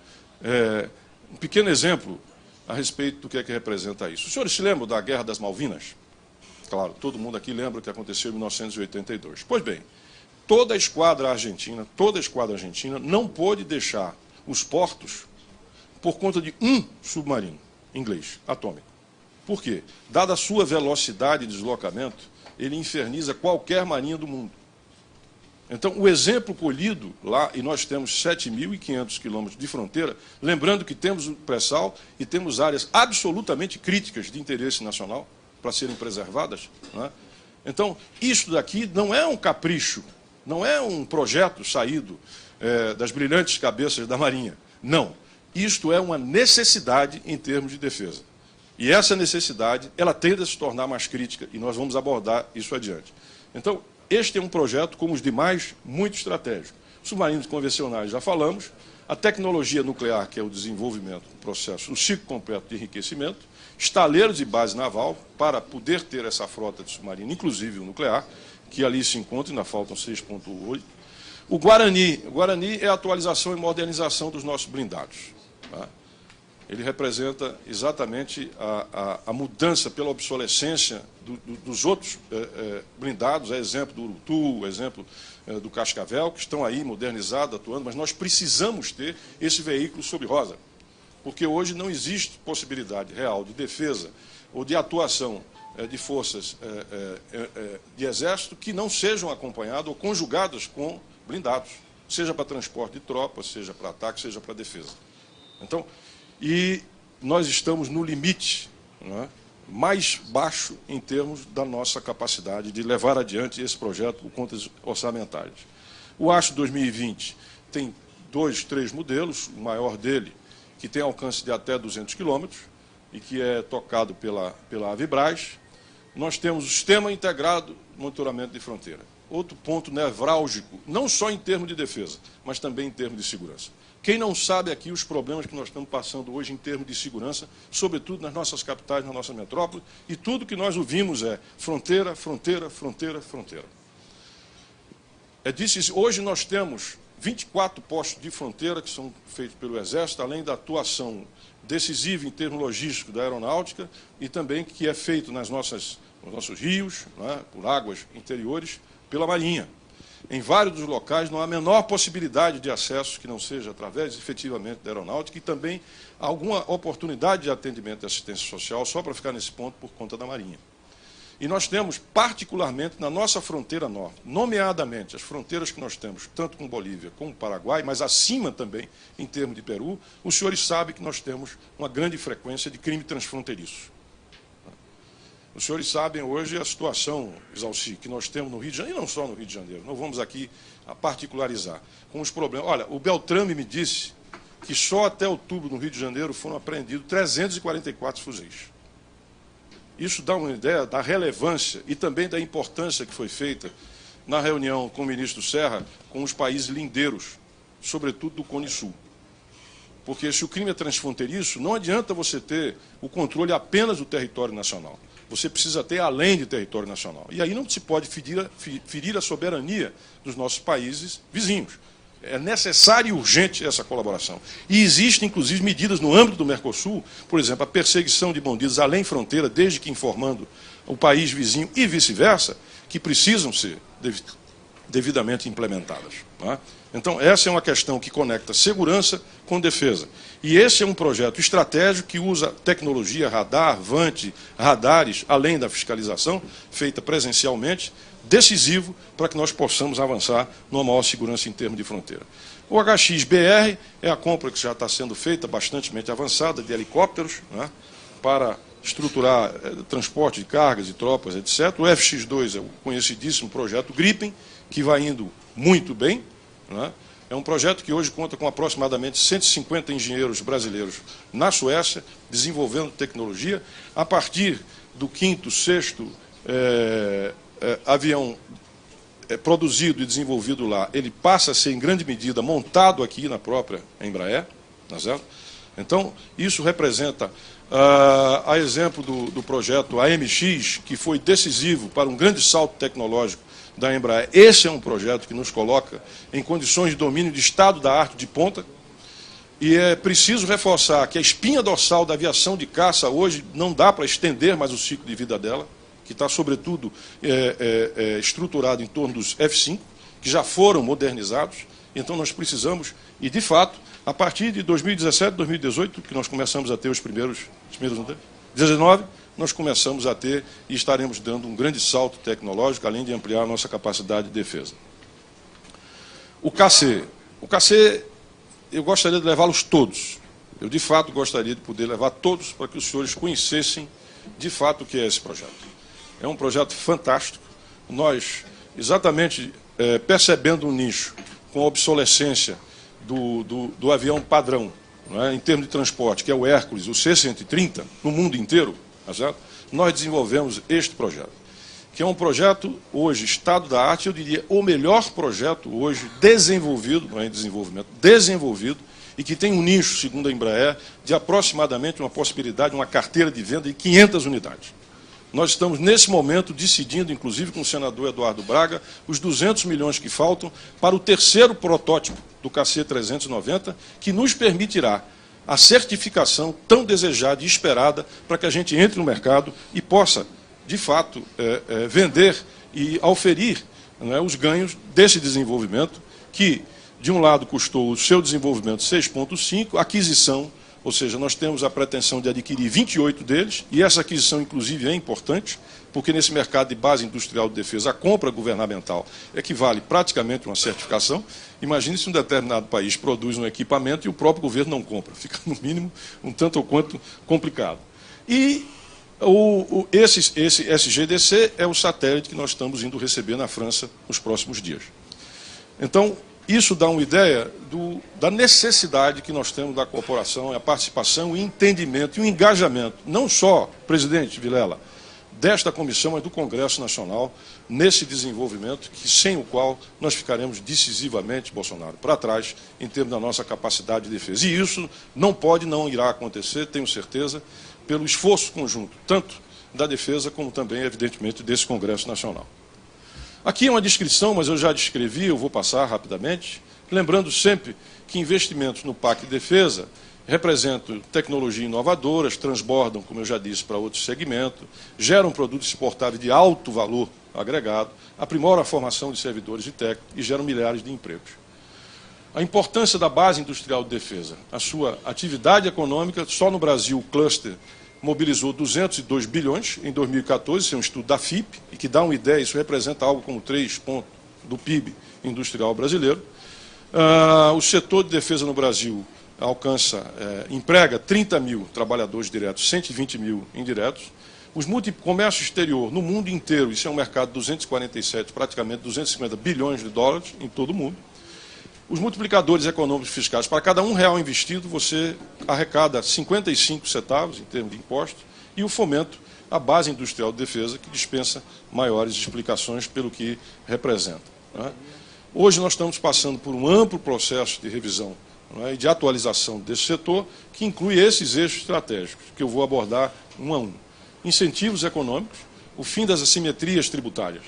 um pequeno exemplo a respeito do que é que representa isso. Os senhores se lembram da Guerra das Malvinas? Claro, todo mundo aqui lembra o que aconteceu em 1982. Pois bem, toda a esquadra argentina não pôde deixar os portos por conta de um submarino inglês, atômico. Por quê? Dada a sua velocidade de deslocamento, ele inferniza qualquer marinha do mundo. Então, o exemplo colhido lá, e nós temos 7.500 quilômetros de fronteira, lembrando que temos o pré-sal e temos áreas absolutamente críticas de interesse nacional para serem preservadas, não é? Então, isto daqui não é um capricho, não é um projeto saído das brilhantes cabeças da Marinha. Não. Isto é uma necessidade em termos de defesa. E essa necessidade, ela tende a se tornar mais crítica, e nós vamos abordar isso adiante. Então, este é um projeto, como os demais, muito estratégico. Submarinos convencionais, já falamos. A tecnologia nuclear, que é o desenvolvimento do processo, o ciclo completo de enriquecimento. Estaleiros de base naval, para poder ter essa frota de submarino, inclusive o nuclear, que ali se encontra, ainda faltam 6,8. O Guarani é a atualização e modernização dos nossos blindados. Tá? Ele representa exatamente a mudança pela obsolescência dos outros blindados, exemplo do Urutu, exemplo do Cascavel, que estão aí modernizados, atuando, mas nós precisamos ter esse veículo sob rosa, porque hoje não existe possibilidade real de defesa ou de atuação de forças de exército que não sejam acompanhadas ou conjugadas com blindados, seja para transporte de tropas, seja para ataque, seja para defesa. Então, e nós estamos no limite, não é, mais baixo em termos da nossa capacidade de levar adiante esse projeto por contas orçamentárias. O ASTO 2020 tem 2, 3 modelos, o maior dele, que tem alcance de até 200 quilômetros e que é tocado pela Avibraz. Nós temos o Sistema Integrado de Monitoramento de Fronteira. Outro ponto nevrálgico, não só em termos de defesa, mas também em termos de segurança. Quem não sabe aqui os problemas que nós estamos passando hoje em termos de segurança, sobretudo nas nossas capitais, na nossa metrópole, e tudo que nós ouvimos é fronteira, fronteira, fronteira, fronteira. Hoje nós temos 24 postos de fronteira que são feitos pelo Exército, além da atuação decisiva em termos logísticos da aeronáutica e também que é feito nos nossos rios, né, por águas interiores, pela Marinha. Em vários dos locais não há a menor possibilidade de acesso que não seja através, efetivamente, da aeronáutica e também alguma oportunidade de atendimento de assistência social, só para ficar nesse ponto, por conta da Marinha. E nós temos, particularmente, na nossa fronteira norte, nomeadamente as fronteiras que nós temos, tanto com Bolívia como com Paraguai, mas acima também, em termos de Peru, os senhores sabem que nós temos uma grande frequência de crime transfronteiriço. Os senhores sabem hoje a situação, Exalci, que nós temos no Rio de Janeiro, e não só no Rio de Janeiro, não vamos aqui a particularizar, com os problemas. Olha, o Beltrame me disse que só até outubro, no Rio de Janeiro, foram apreendidos 344 fuzis. Isso dá uma ideia da relevância e também da importância que foi feita na reunião com o ministro Serra com os países lindeiros, sobretudo do Cone Sul. Porque se o crime é transfronteiriço, não adianta você ter o controle apenas do território nacional. Você precisa ter além de território nacional. E aí não se pode ferir a soberania dos nossos países vizinhos. É necessária e urgente essa colaboração. E existem, inclusive, medidas no âmbito do Mercosul, por exemplo, a perseguição de bandidos além fronteira, desde que informando o país vizinho e vice-versa, que precisam ser devidamente implementadas. Não é? Então, essa é uma questão que conecta segurança com defesa. E esse é um projeto estratégico que usa tecnologia, radar, VANT, radares, além da fiscalização, feita presencialmente, decisivo para que nós possamos avançar numa maior segurança em termos de fronteira. O HX-BR é a compra que já está sendo feita, bastante avançada, de helicópteros, né, para estruturar transporte de cargas e tropas, etc. O FX-2 é o conhecidíssimo projeto Gripen, que vai indo muito bem, né? É um projeto que hoje conta com aproximadamente 150 engenheiros brasileiros na Suécia, desenvolvendo tecnologia. A partir do 5º, 6º avião produzido e desenvolvido lá, ele passa a ser, em grande medida, montado aqui na própria Embraer. Tá certo? Então, isso representa, a exemplo do projeto AMX, que foi decisivo para um grande salto tecnológico da Embraer. Esse é um projeto que nos coloca em condições de domínio de estado da arte de ponta, e é preciso reforçar que a espinha dorsal da aviação de caça hoje não dá para estender mais o ciclo de vida dela, que está, sobretudo, estruturado em torno dos F-5, que já foram modernizados. Então, nós precisamos, e de fato, a partir de 2017, 2018, que nós começamos a ter os primeiros 19, nós começamos a ter e estaremos dando um grande salto tecnológico, além de ampliar a nossa capacidade de defesa. O KC, eu gostaria de levá-los todos. Eu, de fato, gostaria de poder levar todos para que os senhores conhecessem, de fato, o que é esse projeto. É um projeto fantástico. Nós, exatamente percebendo um nicho com a obsolescência do avião padrão, não é, em termos de transporte, que é o Hércules, o C-130, no mundo inteiro, tá certo? Nós desenvolvemos este projeto, que é um projeto, hoje, estado da arte, eu diria, o melhor projeto hoje desenvolvido, não é em desenvolvimento, desenvolvido, e que tem um nicho, segundo a Embraer, de aproximadamente uma possibilidade, uma carteira de venda de 500 unidades. Nós estamos, nesse momento, decidindo, inclusive com o senador Eduardo Braga, os 200 milhões que faltam para o terceiro protótipo do KC-390, que nos permitirá a certificação tão desejada e esperada para que a gente entre no mercado e possa, de fato, vender e auferir, não é, os ganhos desse desenvolvimento, que, de um lado, custou o seu desenvolvimento 6,5, aquisição, ou seja, nós temos a pretensão de adquirir 28 deles, e essa aquisição, inclusive, é importante, porque nesse mercado de base industrial de defesa, a compra governamental equivale praticamente a uma certificação. Imagine se um determinado país produz um equipamento e o próprio governo não compra. Fica, no mínimo, um tanto ou quanto complicado. E esse SGDC é o satélite que nós estamos indo receber na França nos próximos dias. Então, isso dá uma ideia da necessidade que nós temos da cooperação, a participação, o entendimento e o engajamento, não só, presidente Vilela, desta comissão, mas do Congresso Nacional, nesse desenvolvimento, que sem o qual nós ficaremos decisivamente, Bolsonaro, para trás, em termos da nossa capacidade de defesa. E isso não pode, não irá acontecer, tenho certeza, pelo esforço conjunto, tanto da defesa, como também, evidentemente, desse Congresso Nacional. Aqui é uma descrição, mas eu já descrevi, eu vou passar rapidamente, lembrando sempre que investimentos no PAC de defesa representam tecnologia inovadoras, transbordam, como eu já disse, para outros segmentos, geram produtos exportáveis de alto valor agregado, aprimoram a formação de servidores e técnicos e geram milhares de empregos. A importância da base industrial de defesa, a sua atividade econômica, só no Brasil o cluster mobilizou 202 bilhões em 2014, isso é um estudo da FIP, e que dá uma ideia, isso representa algo como 3 pontos do PIB industrial brasileiro. O setor de defesa no Brasil emprega 30 mil trabalhadores diretos, 120 mil indiretos. Comércio exterior no mundo inteiro, isso é um mercado de 247, praticamente 250 bilhões de dólares em todo o mundo. Os multiplicadores econômicos fiscais, para cada R$1 investido, você arrecada 55 centavos em termos de impostos, e o fomento, a base industrial de defesa, que dispensa maiores explicações pelo que representa. Né? Hoje nós estamos passando por um amplo processo de revisão, e de atualização desse setor, que inclui esses eixos estratégicos, que eu vou abordar um a um. Incentivos econômicos, o fim das assimetrias tributárias,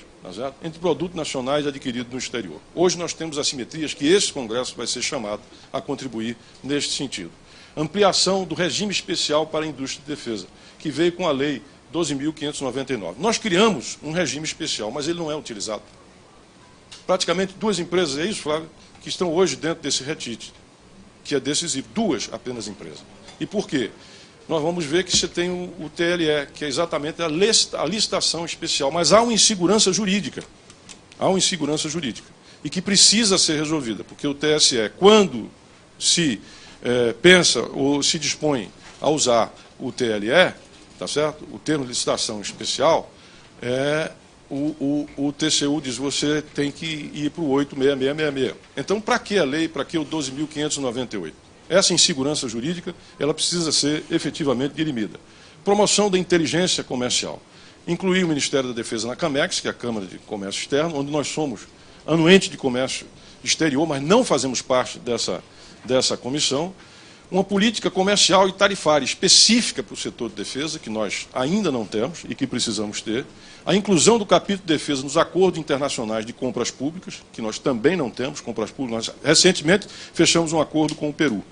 entre produtos nacionais adquiridos no exterior. Hoje nós temos assimetrias que esse Congresso vai ser chamado a contribuir neste sentido. Ampliação do regime especial para a indústria de defesa, que veio com a Lei 12.599. Nós criamos um regime especial, mas ele não é utilizado. Praticamente 2 empresas, é isso, Flávio, que estão hoje dentro desse retite, que é decisivo. 2 apenas empresas. E por quê? Nós vamos ver que você tem o TLE, que é exatamente a licitação especial, mas há uma insegurança jurídica. Há uma insegurança jurídica. E que precisa ser resolvida, porque o TSE, quando se pensa ou se dispõe a usar o TLE, tá certo? O termo de licitação especial, o TCU diz você tem que ir para o 86666. Então, para que a lei, para que o 12.598? Essa insegurança jurídica, ela precisa ser efetivamente dirimida. Promoção da inteligência comercial. Incluir o Ministério da Defesa na CAMEX, que é a Câmara de Comércio Externo, onde nós somos anuente de comércio exterior, mas não fazemos parte dessa comissão. Uma política comercial e tarifária específica para o setor de defesa, que nós ainda não temos e que precisamos ter. A inclusão do capítulo de defesa nos acordos internacionais de compras públicas, que nós também não temos, compras públicas. Nós, recentemente, fechamos um acordo com o Peru,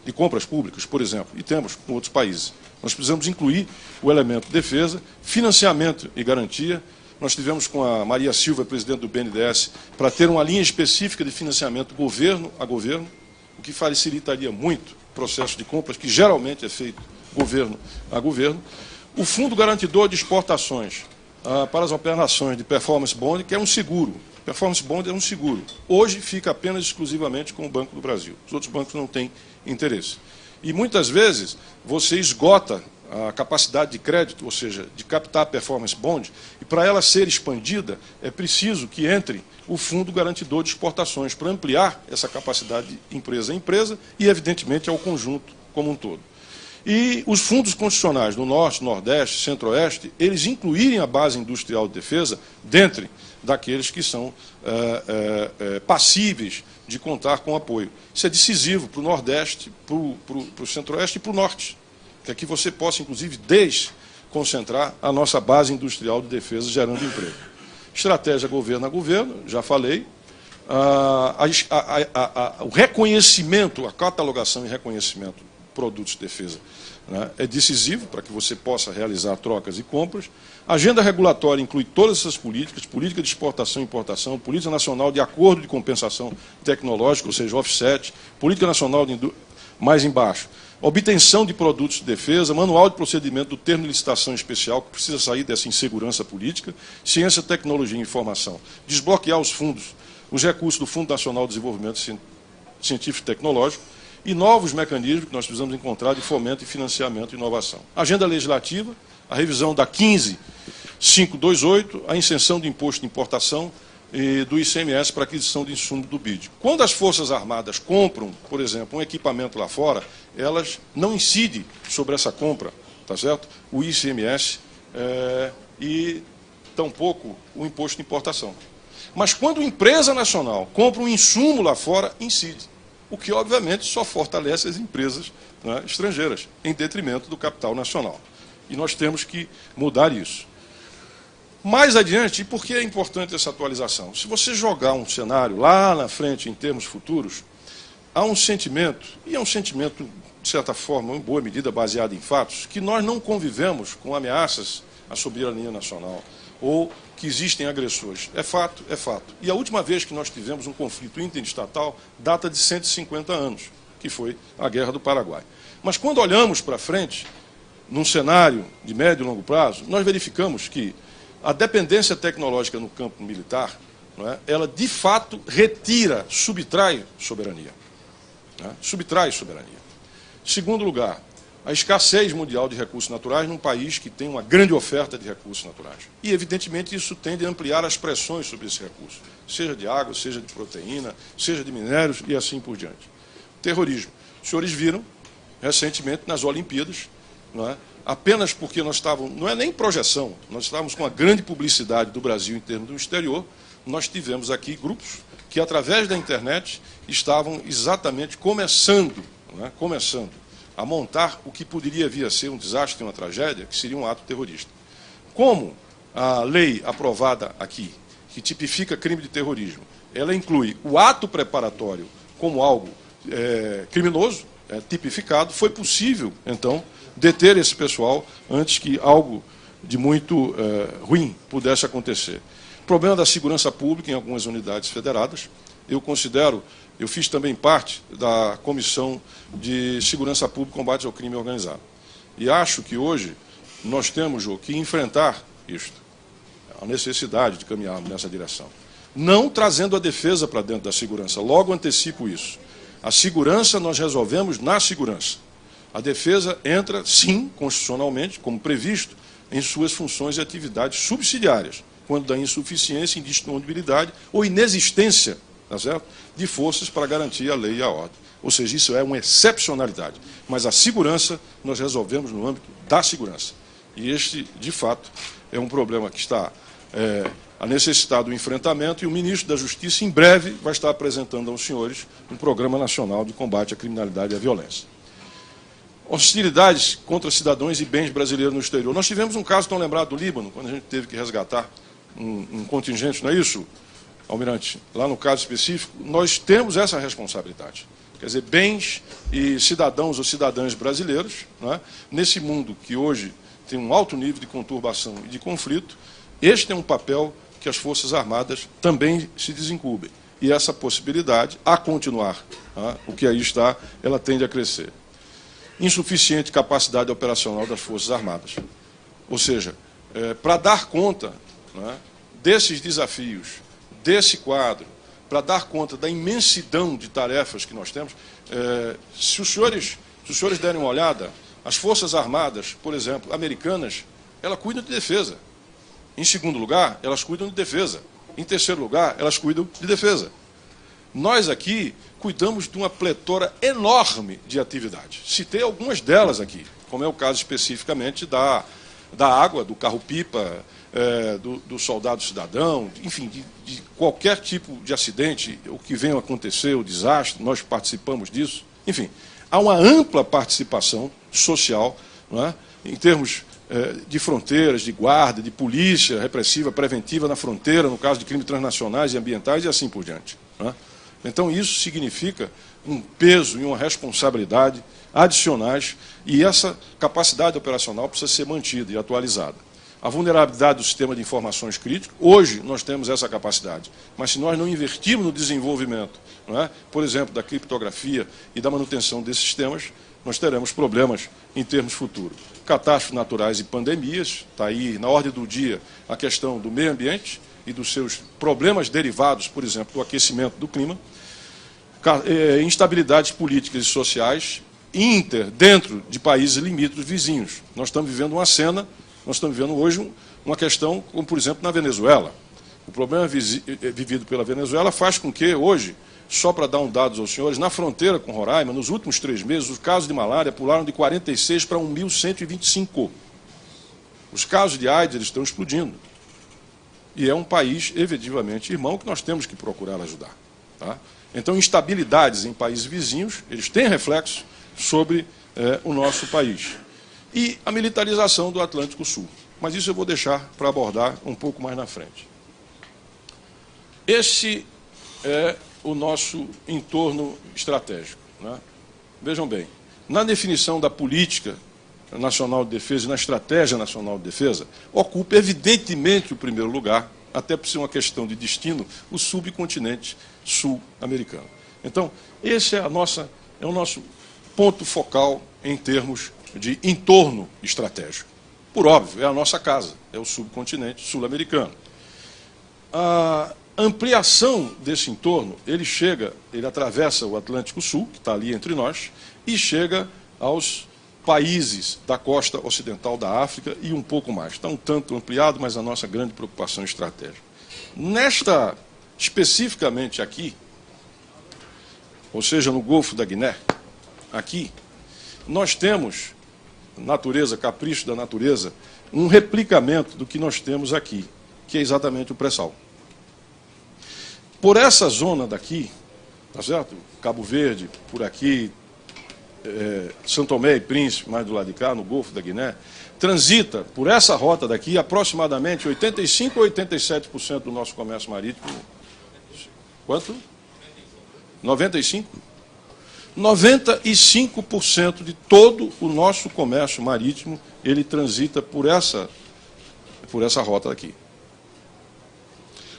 de compras públicas, por exemplo, e temos com outros países. Nós precisamos incluir o elemento de defesa, financiamento e garantia. Nós tivemos com a Maria Silva, presidente do BNDES, para ter uma linha específica de financiamento governo a governo, o que facilitaria muito o processo de compras, que geralmente é feito governo a governo. O Fundo Garantidor de Exportações para as operações de performance bond, que é um seguro. Performance bond é um seguro. Hoje fica apenas exclusivamente com o Banco do Brasil. Os outros bancos não têm interesse. E muitas vezes você esgota a capacidade de crédito, ou seja, de captar performance bond, e para ela ser expandida é preciso que entre o Fundo Garantidor de Exportações para ampliar essa capacidade de empresa a empresa e, evidentemente, ao conjunto como um todo. E os fundos constitucionais do Norte, Nordeste, Centro-Oeste, eles incluírem a base industrial de defesa dentre daqueles que são passíveis de contar com apoio. Isso é decisivo para o Nordeste, para o Centro-Oeste e para o Norte, que aqui você possa, inclusive, desconcentrar a nossa base industrial de defesa gerando emprego. Estratégia governo a governo, já falei. O reconhecimento, a catalogação e reconhecimento de produtos de defesa, né, é decisivo para que você possa realizar trocas e compras. A agenda regulatória inclui todas essas políticas, política de exportação e importação, política nacional de acordo de compensação tecnológica, ou seja, offset, política nacional de mais embaixo, obtenção de produtos de defesa, manual de procedimento do termo de licitação especial, que precisa sair dessa insegurança política, ciência, tecnologia e informação, desbloquear os fundos, os recursos do Fundo Nacional de Desenvolvimento Científico e Tecnológico, e novos mecanismos que nós precisamos encontrar de fomento e financiamento e inovação. Agenda legislativa, a revisão da 15.528, a isenção de imposto de importação e do ICMS para aquisição de insumos do BID. Quando as Forças Armadas compram, por exemplo, um equipamento lá fora, elas não incidem sobre essa compra, tá certo? O ICMS e tampouco o imposto de importação. Mas quando a empresa nacional compra um insumo lá fora, incide. O que, obviamente, só fortalece as empresas, né, estrangeiras, em detrimento do capital nacional. E nós temos que mudar isso. Mais adiante, e por que é importante essa atualização? Se você jogar um cenário lá na frente, em termos futuros, há um sentimento, e é um sentimento, de certa forma, em boa medida baseado em fatos, que nós não convivemos com ameaças à soberania nacional, ou que existem agressores. É fato, é fato. E a última vez que nós tivemos um conflito interestatal data de 150 anos, que foi a Guerra do Paraguai. Mas quando olhamos para frente, num cenário de médio e longo prazo, nós verificamos que a dependência tecnológica no campo militar, não é, ela de fato retira, subtrai soberania. Né? Subtrai soberania. Segundo lugar, a escassez mundial de recursos naturais num país que tem uma grande oferta de recursos naturais. E, evidentemente, isso tende a ampliar as pressões sobre esse recurso, seja de água, seja de proteína, seja de minérios e assim por diante. Terrorismo. Os senhores viram, recentemente, nas Olimpíadas, não é? Apenas porque nós estávamos, não é nem projeção, nós estávamos com uma grande publicidade do Brasil em termos do exterior, nós tivemos aqui grupos que, através da internet, estavam exatamente começando a montar o que poderia vir a ser um desastre, uma tragédia, que seria um ato terrorista. Como a lei aprovada aqui, que tipifica crime de terrorismo, ela inclui o ato preparatório como algo criminoso, tipificado, foi possível, então, deter esse pessoal antes que algo de muito ruim pudesse acontecer. O problema da segurança pública em algumas unidades federadas, eu fiz também parte da Comissão de Segurança Pública e Combate ao Crime Organizado. E acho que hoje nós temos, Jô, que enfrentar isto, a necessidade de caminharmos nessa direção. Não trazendo a defesa para dentro da segurança, logo antecipo isso. A segurança nós resolvemos na segurança. A defesa entra, sim, constitucionalmente, como previsto, em suas funções e atividades subsidiárias, quando da insuficiência, indisponibilidade ou inexistência, tá certo, de forças para garantir a lei e a ordem. Ou seja, isso é uma excepcionalidade. Mas a segurança nós resolvemos no âmbito da segurança. E este, de fato, é um problema que está a necessidade do enfrentamento, e o ministro da Justiça, em breve, vai estar apresentando aos senhores um Programa Nacional de Combate à Criminalidade e à Violência. Hostilidades contra cidadãos e bens brasileiros no exterior. Nós tivemos um caso tão lembrado do Líbano, quando a gente teve que resgatar um contingente, não é isso, Almirante? Lá no caso específico, nós temos essa responsabilidade. Quer dizer, bens e cidadãos ou cidadãs brasileiros, não é? Nesse mundo que hoje tem um alto nível de conturbação e de conflito, este é um papel que as Forças Armadas também se desincumbem. E essa possibilidade, a continuar, o que aí está, ela tende a crescer. Insuficiente capacidade operacional das Forças Armadas. Ou seja, para dar conta, desses desafios, desse quadro, para dar conta da imensidão de tarefas que nós temos, se os senhores derem uma olhada, as Forças Armadas, por exemplo, americanas, elas cuidam de defesa. Em segundo lugar, elas cuidam de defesa. Em terceiro lugar, elas cuidam de defesa. Nós aqui cuidamos de uma pletora enorme de atividades. Citei algumas delas aqui, como é o caso especificamente da água, do carro-pipa, do soldado cidadão, enfim, de qualquer tipo de acidente, o que venha a acontecer, o desastre, nós participamos disso. Enfim, há uma ampla participação social, não é? Em termos de fronteiras, de guarda, de polícia repressiva, preventiva na fronteira, no caso de crimes transnacionais e ambientais e assim por diante. Não é? Então, isso significa um peso e uma responsabilidade adicionais, e essa capacidade operacional precisa ser mantida e atualizada. A vulnerabilidade do sistema de informações crítico, hoje nós temos essa capacidade, mas se nós não investirmos no desenvolvimento, não é? Por exemplo, da criptografia e da manutenção desses sistemas, nós teremos problemas em termos futuros. Catástrofes naturais e pandemias, está aí na ordem do dia a questão do meio ambiente e dos seus problemas derivados, por exemplo, do aquecimento do clima, instabilidades políticas e sociais dentro de países limítrofes vizinhos. Nós estamos vivendo uma cena, nós estamos vivendo hoje uma questão, como por exemplo na Venezuela. O problema vivido pela Venezuela faz com que hoje, só para dar um dado aos senhores, na fronteira com Roraima, nos últimos 3 meses, os casos de malária pularam de 46 para 1.125. Os casos de AIDS eles estão explodindo. E é um país, efetivamente, irmão, que nós temos que procurar ajudar. Tá? Então, instabilidades em países vizinhos, eles têm reflexo sobre o nosso país. E a militarização do Atlântico Sul. Mas isso eu vou deixar para abordar um pouco mais na frente. Esse é o nosso entorno estratégico. Né? Vejam bem, na definição da política nacional de defesa e na estratégia nacional de defesa, ocupa evidentemente o primeiro lugar, até por ser uma questão de destino, o subcontinente sul-americano. Então, esse é o nosso ponto focal em termos de entorno estratégico. Por óbvio, é a nossa casa, é o subcontinente sul-americano. A ampliação desse entorno, ele atravessa o Atlântico Sul, que está ali entre nós, e chega aos países da costa ocidental da África e um pouco mais. Está um tanto ampliado, mas a nossa grande preocupação estratégica. Nesta, especificamente aqui, ou seja, no Golfo da Guiné, aqui, nós temos, natureza, capricho da natureza, um replicamento do que nós temos aqui, que é exatamente o pré-sal. Por essa zona daqui, tá certo? Cabo Verde, por aqui, São Tomé e Príncipe, mais do lado de cá, no Golfo da Guiné, transita por essa rota daqui aproximadamente 85% ou 87% do nosso comércio marítimo. Quanto? 95%? 95% de todo o nosso comércio marítimo, ele transita por essa rota daqui.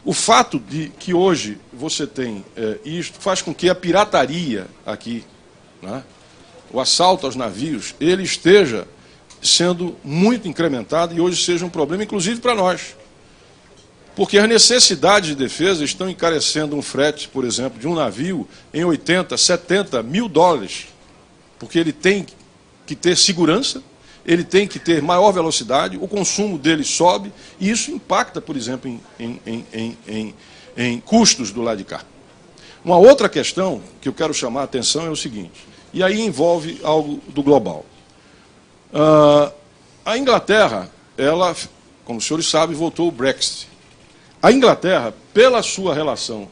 O fato de que hoje você tem isto faz com que a pirataria aqui, né, o assalto aos navios, ele esteja sendo muito incrementado e hoje seja um problema, inclusive para nós. Porque as necessidades de defesa estão encarecendo um frete, por exemplo, de um navio em 80, 70 mil dólares. Porque ele tem que ter segurança, ele tem que ter maior velocidade, o consumo dele sobe, e isso impacta, por exemplo, em custos do lado de cá. Uma outra questão que eu quero chamar a atenção é o seguinte, e aí envolve algo do global. A Inglaterra, ela, como os senhores sabem, votou o Brexit. A Inglaterra, pela sua relação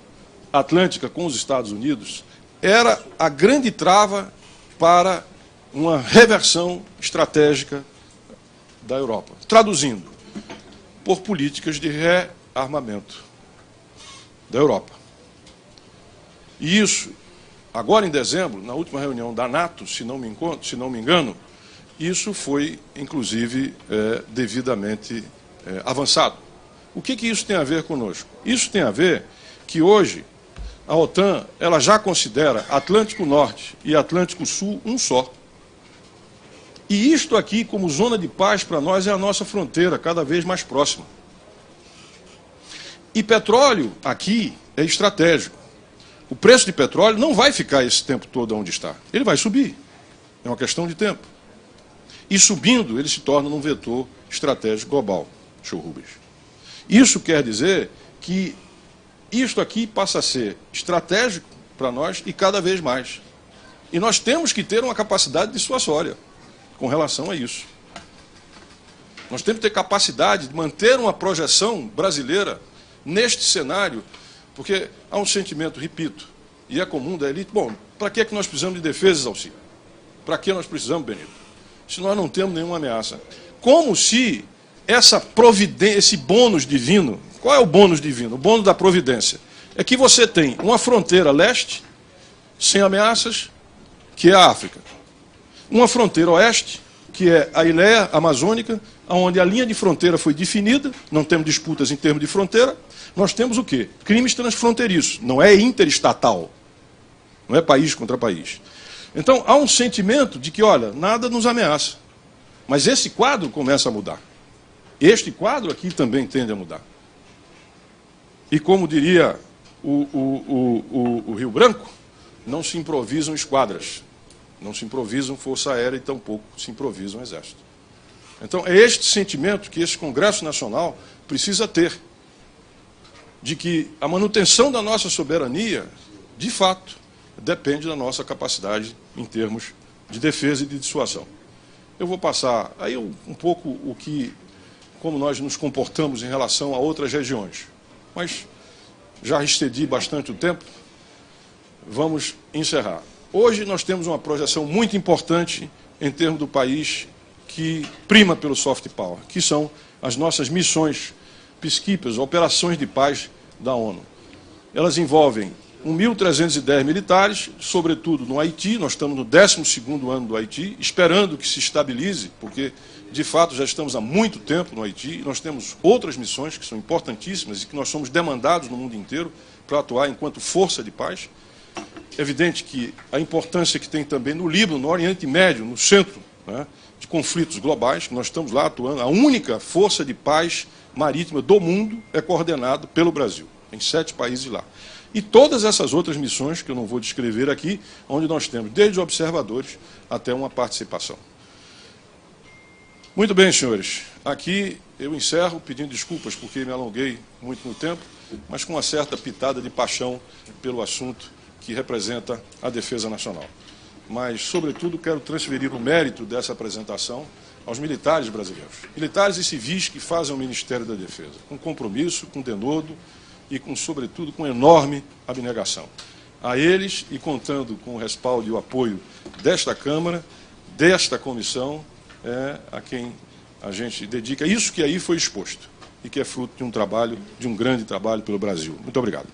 atlântica com os Estados Unidos, era a grande trava para uma reversão estratégica da Europa. Traduzindo, por políticas de rearmamento da Europa. E isso, agora em dezembro, na última reunião da NATO, se não me engano, isso foi, inclusive, devidamente avançado. O que isso tem a ver conosco? Isso tem a ver que hoje a OTAN ela já considera Atlântico Norte e Atlântico Sul um só. E isto aqui, como zona de paz para nós, é a nossa fronteira cada vez mais próxima. E petróleo aqui é estratégico. O preço de petróleo não vai ficar esse tempo todo onde está. Ele vai subir. É uma questão de tempo. E subindo, ele se torna um vetor estratégico global. Show Rubens. Isso quer dizer que isto aqui passa a ser estratégico para nós e cada vez mais. E nós temos que ter uma capacidade dissuasória com relação a isso. Nós temos que ter capacidade de manter uma projeção brasileira neste cenário, porque há um sentimento, repito, e é comum da elite, bom, para que é que nós precisamos de defesa, Zalci? Para que nós precisamos, Benito? Se nós não temos nenhuma ameaça. Como se essa providência, esse bônus divino, qual é o bônus divino? O bônus da providência. É que você tem uma fronteira leste, sem ameaças, que é a África. Uma fronteira oeste, que é a Ileia Amazônica, onde a linha de fronteira foi definida, não temos disputas em termos de fronteira, nós temos o quê? Crimes transfronteiriços, não é interestatal, não é país contra país. Então, há um sentimento de que, olha, nada nos ameaça. Mas esse quadro começa a mudar. Este quadro aqui também tende a mudar. E como diria o Rio Branco, não se improvisam esquadras, não se improvisam força aérea e tampouco se improvisam exército. Então é este sentimento que esse Congresso Nacional precisa ter, de que a manutenção da nossa soberania, de fato, depende da nossa capacidade em termos de defesa e de dissuasão. Eu vou passar aí um pouco como nós nos comportamos em relação a outras regiões. Mas já excedi bastante o tempo, vamos encerrar. Hoje nós temos uma projeção muito importante em termos do país que prima pelo soft power, que são as nossas missões peacekeepers, operações de paz da ONU. Elas envolvem 1.310 militares, sobretudo no Haiti. Nós estamos no 12º ano do Haiti, esperando que se estabilize, porque, de fato, já estamos há muito tempo no Haiti, e nós temos outras missões que são importantíssimas e que nós somos demandados no mundo inteiro para atuar enquanto força de paz. É evidente que a importância que tem também no Líbano, no Oriente Médio, no centro, né, de conflitos globais, que nós estamos lá atuando. A única força de paz marítima do mundo é coordenada pelo Brasil, em 7 países lá. E todas essas outras missões, que eu não vou descrever aqui, onde nós temos desde observadores até uma participação. Muito bem, senhores. Aqui eu encerro pedindo desculpas porque me alonguei muito no tempo, mas com uma certa pitada de paixão pelo assunto que representa a defesa nacional. Mas, sobretudo, quero transferir o mérito dessa apresentação aos militares brasileiros. Militares e civis que fazem o Ministério da Defesa, com compromisso, com denodo e, sobretudo, com enorme abnegação. A eles, e contando com o respaldo e o apoio desta Câmara, desta comissão, a quem a gente dedica isso que aí foi exposto e que é fruto de um grande trabalho pelo Brasil. Muito obrigado.